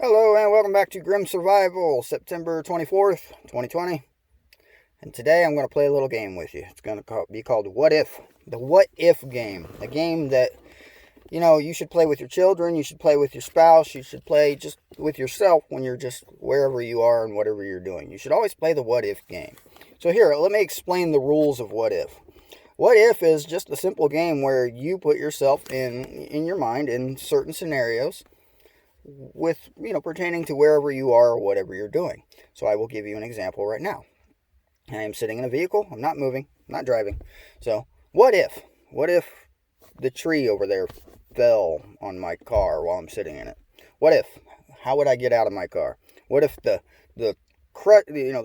Hello and welcome back to Grim Survival, September 24th, 2020. And today I'm going to play a little game with you. It's going to be called What If? The What If game. A game that, you should play with your children, you should play with your spouse, you should play just with yourself when you're just wherever you are and whatever you're doing. You should always play the What If game. So here, let me explain the rules of What If. What If is just a simple game where you put yourself in your mind in certain scenarios with, pertaining to wherever you are or whatever you're doing. So I will give you an example right now. I am sitting in a vehicle. I'm not moving, I'm not driving. So what if the tree over there fell on my car while I'm sitting in it? What if? How would I get out of my car? What if the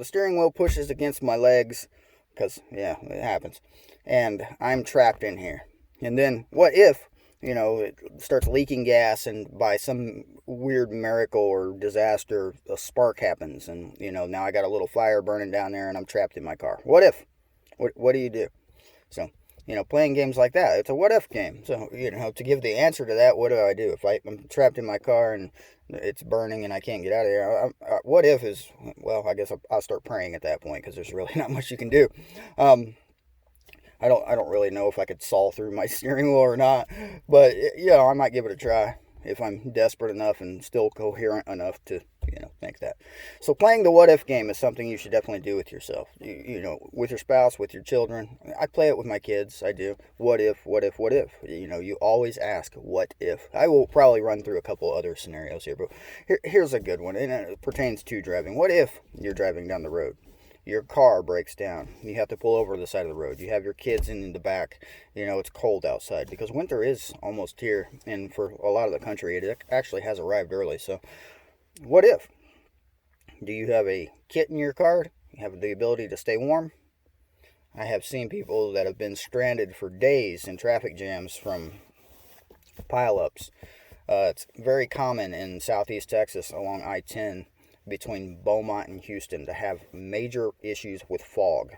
steering wheel pushes against my legs? Because, yeah, it happens. And I'm trapped in here. And then what if it starts leaking gas, and by some weird miracle or disaster, a spark happens, and, now I got a little fire burning down there, and I'm trapped in my car. What if? What do you do? So, playing games like that, it's a what if game. So, to give the answer to that, what do I do? If I'm trapped in my car and it's burning and I can't get out of there, what if is, well, I guess I'll start praying at that point, because there's really not much you can do. I don't really know if I could saw through my steering wheel or not, but I might give it a try if I'm desperate enough and still coherent enough to think that. So playing the what if game is something you should definitely do with yourself. With your spouse, with your children. I play it with my kids. I do. What if? What if? What if? You always ask what if. I will probably run through a couple other scenarios here, but here's a good one, and it pertains to driving. What if you're driving down the road? Your car breaks down. You have to pull over to the side of the road. You have your kids in the back. It's cold outside because winter is almost here. And for a lot of the country, it actually has arrived early. So what if? Do you have a kit in your car? You have the ability to stay warm? I have seen people that have been stranded for days in traffic jams from pileups. It's very common in southeast Texas along I-10 between Beaumont and Houston to have major issues with fog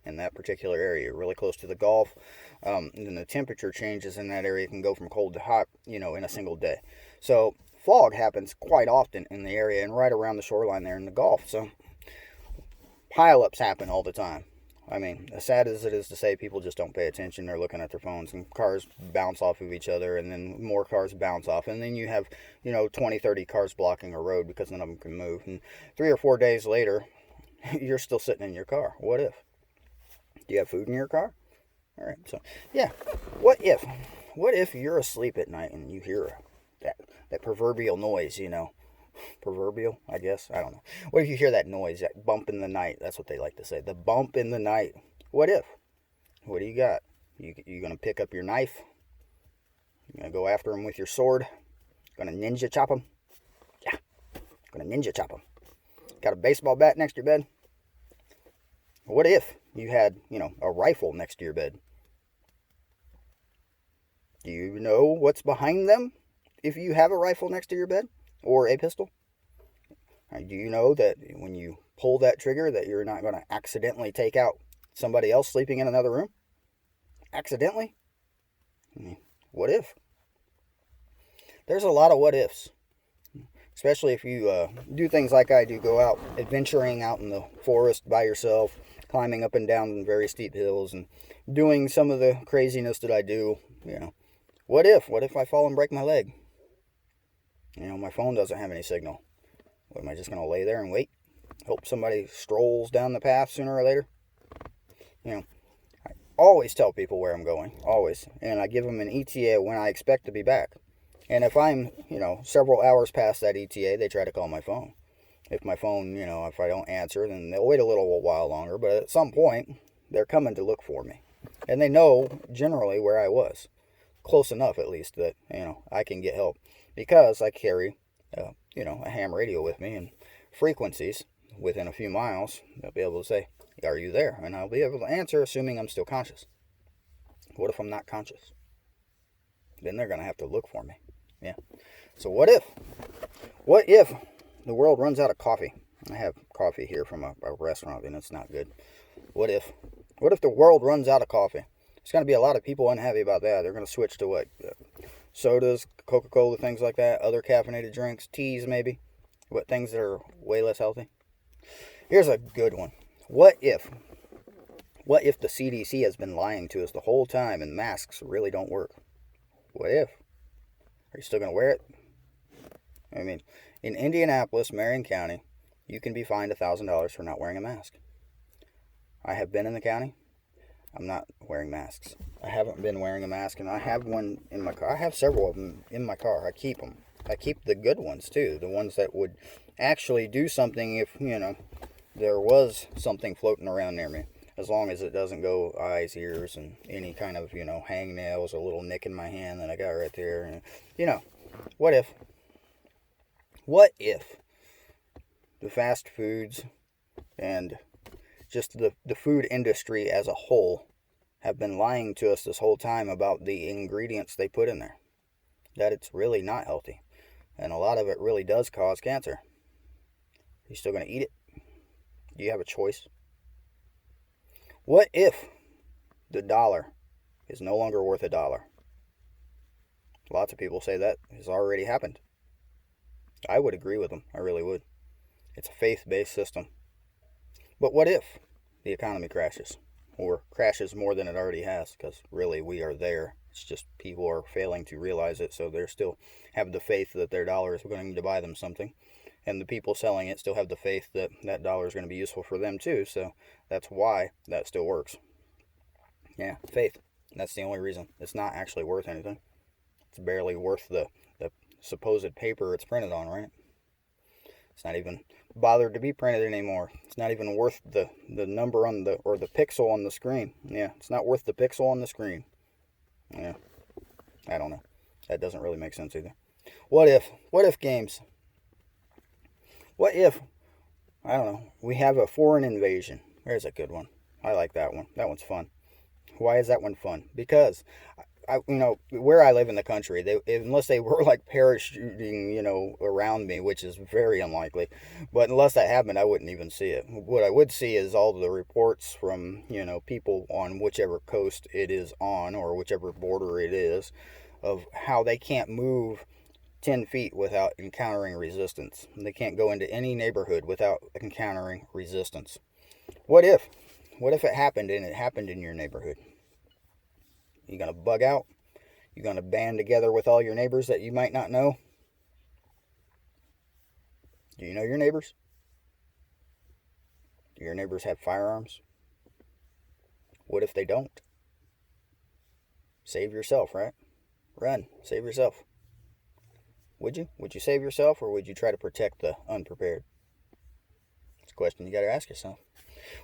in that particular area, really close to the Gulf. And the temperature changes in that area can go from cold to hot, in a single day. So fog happens quite often in the area and right around the shoreline there in the Gulf. So pileups happen all the time. I mean, as sad as it is to say, people just don't pay attention. They're looking at their phones, and cars bounce off of each other, and then more cars bounce off. And then you have, 20, 30 cars blocking a road because none of them can move. And 3 or 4 days later, you're still sitting in your car. What if? Do you have food in your car? All right, so, yeah. What if? What if you're asleep at night and you hear that proverbial noise, proverbial, I guess, I don't know. What if you hear that noise, that bump in the night? That's what they like to say, the bump in the night. What if? What do you got? You gonna pick up your knife? You gonna go after him with your sword? Gonna ninja chop him? Yeah, gonna ninja chop him. Got a baseball bat next to your bed? What if you had, a rifle next to your bed? Do you know what's behind them if you have a rifle next to your bed? Or a pistol? Do you know that when you pull that trigger that you're not going to accidentally take out somebody else sleeping in another room? Accidentally? I mean, what if? There's a lot of what ifs. Especially if you do things like I do, go out adventuring out in the forest by yourself, climbing up and down very steep hills, and doing some of the craziness that I do. What if? What if I fall and break my leg? My phone doesn't have any signal. What, am I just going to lay there and wait? Hope somebody strolls down the path sooner or later? I always tell people where I'm going. Always. And I give them an ETA when I expect to be back. And if I'm, several hours past that ETA, they try to call my phone. If my phone, if I don't answer, then they'll wait a little while longer. But at some point, they're coming to look for me. And they know generally where I was. Close enough, at least, that, I can get help. Because I carry, a ham radio with me, and frequencies within a few miles, they'll be able to say, are you there? And I'll be able to answer, assuming I'm still conscious. What if I'm not conscious? Then they're going to have to look for me. Yeah. So what if? What if the world runs out of coffee? I have coffee here from a restaurant, and it's not good. What if? What if the world runs out of coffee? There's going to be a lot of people unhappy about that. They're going to switch to what? sodas, Coca-Cola, things like that, other caffeinated drinks, teas maybe, but things that are way less healthy. Here's a good one. What if the CDC has been lying to us the whole time and masks really don't work? What if? Are you still going to wear it? I mean, in Indianapolis, Marion County, you can be fined $1,000 for not wearing a mask. I have been in the county. I'm not wearing masks. I haven't been wearing a mask, and I have one in my car. I have several of them in my car. I keep them. I keep the good ones, too. The ones that would actually do something if, there was something floating around near me. As long as it doesn't go eyes, ears, and any kind of, hangnails, a little nick in my hand that I got right there. What if? What if the fast foods and just the food industry as a whole have been lying to us this whole time about the ingredients they put in there? That it's really not healthy. And a lot of it really does cause cancer. Are you still going to eat it? Do you have a choice? What if the dollar is no longer worth $1? Lots of people say that has already happened. I would agree with them. I really would. It's a faith-based system. But what if the economy crashes? Or crashes more than it already has? Because really we are there. It's just people are failing to realize it, so they still have the faith that their dollar is going to buy them something. And the people selling it still have the faith that that dollar is going to be useful for them too. So that's why that still works. Yeah, faith. That's the only reason. It's not actually worth anything. It's barely worth the supposed paper it's printed on, right? It's not even bothered to be printed anymore. It's not even worth the number on the pixel on the screen. Yeah, it's not worth the pixel on the screen. Yeah, I don't know. That doesn't really make sense either. What if games? What if, I don't know, we have a foreign invasion? There's a good one. I like that one. That one's fun. Why is that one fun? Because, where I live in the country, unless they were like parachuting, around me, which is very unlikely, but unless that happened, I wouldn't even see it. What I would see is all the reports from, people on whichever coast it is on or whichever border it is of how they can't move 10 feet without encountering resistance. They can't go into any neighborhood without encountering resistance. What if it happened and it happened in your neighborhood? You gonna bug out? You gonna band together with all your neighbors that you might not know? Do you know your neighbors? Do your neighbors have firearms? What if they don't? Save yourself, right? Run. Save yourself. Would you? Would you save yourself, or would you try to protect the unprepared? It's a question you got to ask yourself.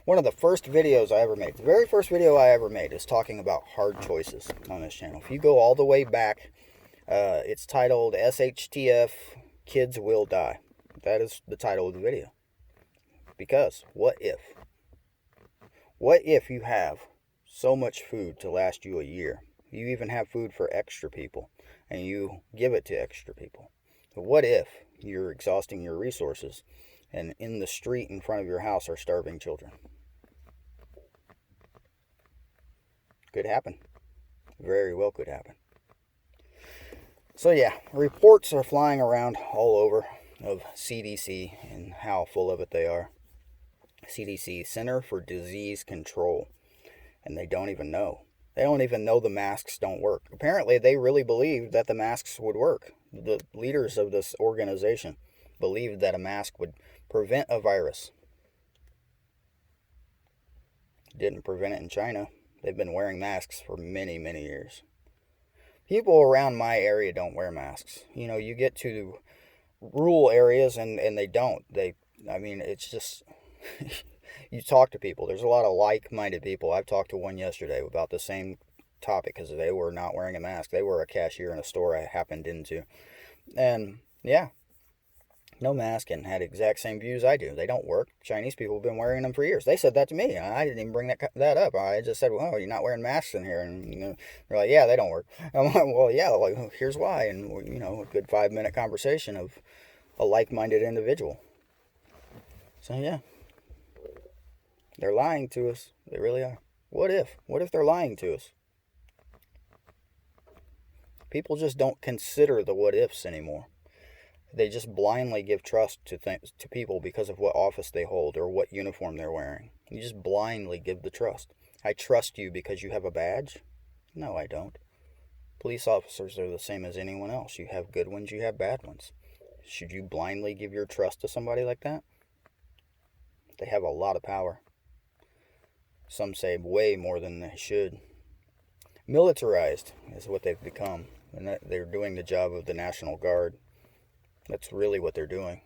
One of the first videos I ever made, the very first video I ever made, is talking about hard choices on this channel. If you go all the way back, it's titled SHTF, Kids Will Die. That is the title of the video. Because, what if? What if you have so much food to last you a year? You even have food for extra people, and you give it to extra people. But what if you're exhausting your resources, and in the street in front of your house are starving children? Could happen. Very well could happen. So yeah, reports are flying around all over of CDC and how full of it they are. CDC, Center for Disease Control. And they don't even know. They don't even know the masks don't work. Apparently, they really believed that the masks would work. The leaders of this organization believed that a mask would prevent a virus. Didn't prevent it in China. They've been wearing masks for many, many years. People around my area don't wear masks. You get to rural areas and they don't. It's just... You talk to people. There's a lot of like-minded people. I've talked to one yesterday about the same topic because they were not wearing a mask. They were a cashier in a store I happened into. And, yeah, no mask, and had exact same views I do. They don't work. Chinese people have been wearing them for years. They said that to me. I didn't even bring that up. I just said, well, you're not wearing masks in here. And they're like, yeah, they don't work. I'm like, well, yeah, here's why. And, a good 5-minute conversation of a like-minded individual. So, yeah. They're lying to us. They really are. What if? What if they're lying to us? People just don't consider the what ifs anymore. They just blindly give trust to people because of what office they hold or what uniform they're wearing. You just blindly give the trust. I trust you because you have a badge? No, I don't. Police officers are the same as anyone else. You have good ones, you have bad ones. Should you blindly give your trust to somebody like that? They have a lot of power. Some say way more than they should. Militarized is what they've become, and they're doing the job of the National Guard. That's really what they're doing.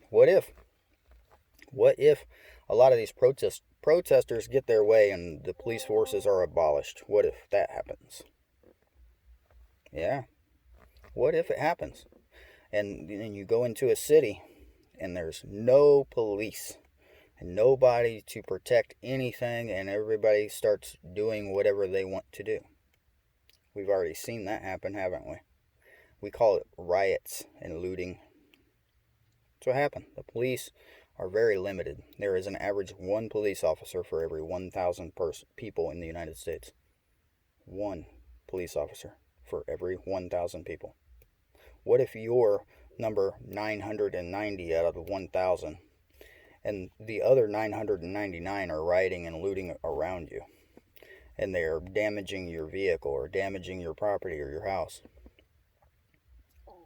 What if a lot of these protesters get their way and the police forces are abolished? What if that happens? Yeah. What if it happens? And you go into a city and there's no police and nobody to protect anything, and everybody starts doing whatever they want to do. We've already seen that happen, haven't we? We call it riots and looting. That's what happened. The police are very limited. There is an average one police officer for every 1,000 people in the United States. One police officer for every 1,000 people. What if you're number 990 out of the 1,000 and the other 999 are rioting and looting around you, and they're damaging your vehicle or damaging your property or your house?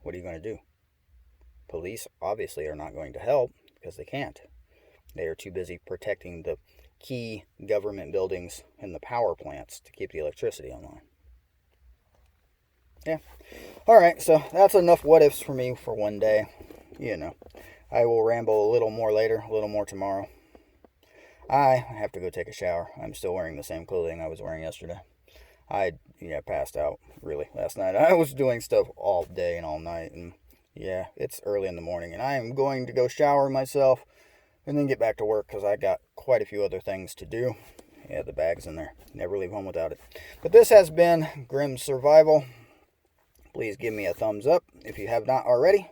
What are you going to do? Police obviously are not going to help because they can't. They are too busy protecting the key government buildings and the power plants to keep the electricity online. Yeah. All right, so that's enough what ifs for me for one day. I will ramble a little more later, a little more tomorrow. I have to go take a shower. I'm still wearing the same clothing I was wearing yesterday. I passed out, really, last night. I was doing stuff all day and all night, and yeah, it's early in the morning, and I am going to go shower myself and then get back to work because I got quite a few other things to do. Yeah, the bag's in there. Never leave home without it. But this has been Grim Survival. Please give me a thumbs up if you have not already.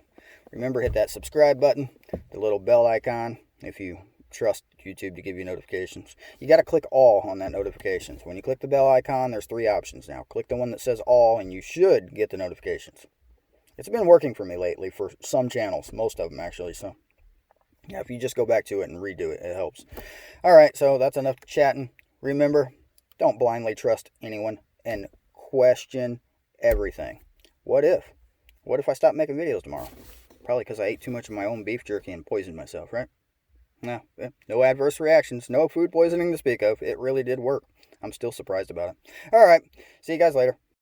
Remember, hit that subscribe button, the little bell icon, if you trust YouTube to give you notifications. You got to click all on that notifications. When you click the bell icon, there's 3 options now. Click the one that says all, and you should get the notifications. It's been working for me lately for some channels, most of them actually. So, yeah, if you just go back to it and redo it, it helps. All right, so that's enough chatting. Remember, don't blindly trust anyone and question everything. What if? What if I stop making videos tomorrow? Probably because I ate too much of my own beef jerky and poisoned myself, right? No adverse reactions, no food poisoning to speak of. It really did work. I'm still surprised about it. All right, see you guys later.